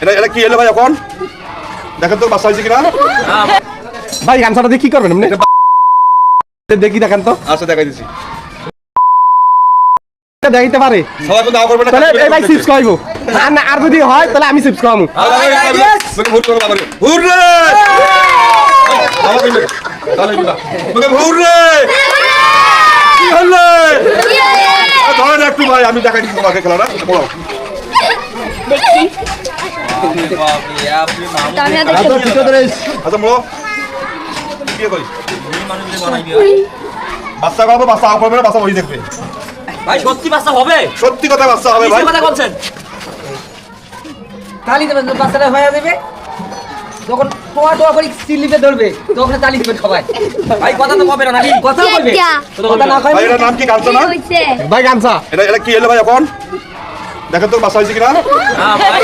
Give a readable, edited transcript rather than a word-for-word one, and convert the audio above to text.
এটা কি এলো ভাই এখন দেখেন তো বাচ্চা হয়েছে কিনা ভাই গামছাটা দিয়ে কি করবেন আপনি দেখি দেখেন তো আচ্ছা দেখাই দিচ্ছি দেখাইতে পারে সবাই তো দাও করবে না তাহলে এই ভাই চিপস খাইবো আর যদি হয় তাহলে আমি চিপস খাওয়াবো ভুল করো বাবা ভুল রে বাবা কইলে তাহলে বিলা তোকে ভুল রে কি হলো ধরেন একটু ভাই আমি দেখাই দিচ্ছি তোমাকে খেলাটা বলো দেখি আচ্ছা বলো কি করি বাচ্চা খাবো বাচ্চা আপ করবে না বাচ্চা ওই দেখবে ভাই সত্যি বাচ্চা হবে? সত্যি কথা বাচ্চা হবে ভাই মিথ্যে কথা বলছেন? তালি দেবেন বাচ্চাটা হয়ে যাবে যখন টোয়া টোয়া করে স্লিপে ধরবে তখন তালি দেবেন সবাই ভাই কথা তো কবে না নাকি? কথা বলবে কথা না ভাই কইবে এটার নাম কি কাঁচা না ভাই গামছা এটা কি এলো ভাই এখন দেখেন তো বাচ্চা হয়েছে কিনা হ্যাঁ ভাই